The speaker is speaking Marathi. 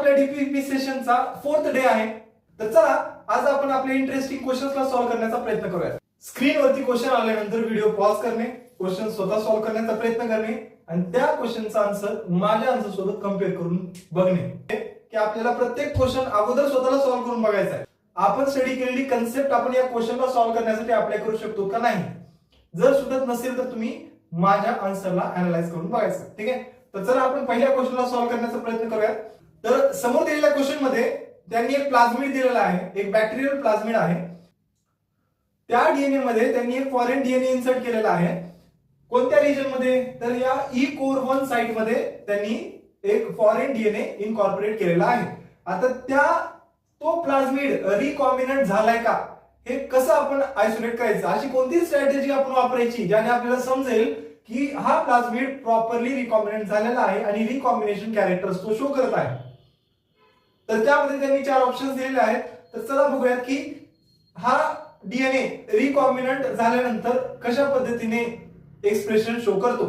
आपल्या डीपीपी सेशनचा 4th डे आहे. तर चला आज आपण आपले इंटरेस्टिंग क्वेश्चन्सला सॉल्व्ह करण्याचा प्रयत्न करूया. स्क्रीनवरती क्वेश्चन आल्यानंतर व्हिडिओ पॉज करणे, क्वेश्चन स्वतः सॉल्व्ह करण्याचा प्रयत्न करणे आणि त्या क्वेश्चनचा आन्सर माझ्या आन्सर सोबत कम्पेअर करून बघणे की आपल्याला प्रत्येक क्वेश्चन अगोदर स्वतःला सॉल्व्ह करून बघायचा आहे. आपण स्टडी केलेली कन्सेप्ट आपण या क्वेश्चनला सॉल्व्ह करण्यासाठी अप्लाय करू शकतो का नाही. जर सुटत नसेल तर तुम्ही माझ्या आन्सरला अनालाइज करून बघायचं. ठीक आहे. तर चला आपण पहिल्या क्वेश्चनला सॉल्व्ह करण्याचा प्रयत्न करूया. तर समोर दिलेल्या क्वेश्चन मध्ये त्यांनी एक प्लाझ्मिड दिलेला आहे, एक बॅक्टेरियल प्लाझ्मिड आहे. त्या डीएनए मध्ये त्यांनी एक फॉरेन डीएनए इन्सर्ट केलेला आहे. कोणत्या रिजन मध्ये, तर या ई कोर 1 साइट मध्ये त्यांनी एक फॉरेन डीएनए इनकॉर्पोरेट केलेला आहे. आता तो प्लाझ्मिड रिकॉम्बिनंट झालाय का हे कसं आपण आयसोलेट करायचं, अशी कोणती स्ट्रॅटेजी आपण वापरायची ज्याने आपल्याला समजेल की हा प्लाझ्मिड प्रॉपरली रिकॉम्बिनंट झालेला आहे आणि रिकॉम्बिनेशन कॅरेक्टर्स तो शो करत आहे. तर त्यामध्ये त्यांनी 4 ऑप्शन्स दिलेले आहेत. तर चला बघूयात की हा डीएनए रिकॉम्बिनंट झाल्यानंतर कशा पद्धतीने एक्सप्रेशन शो करतो.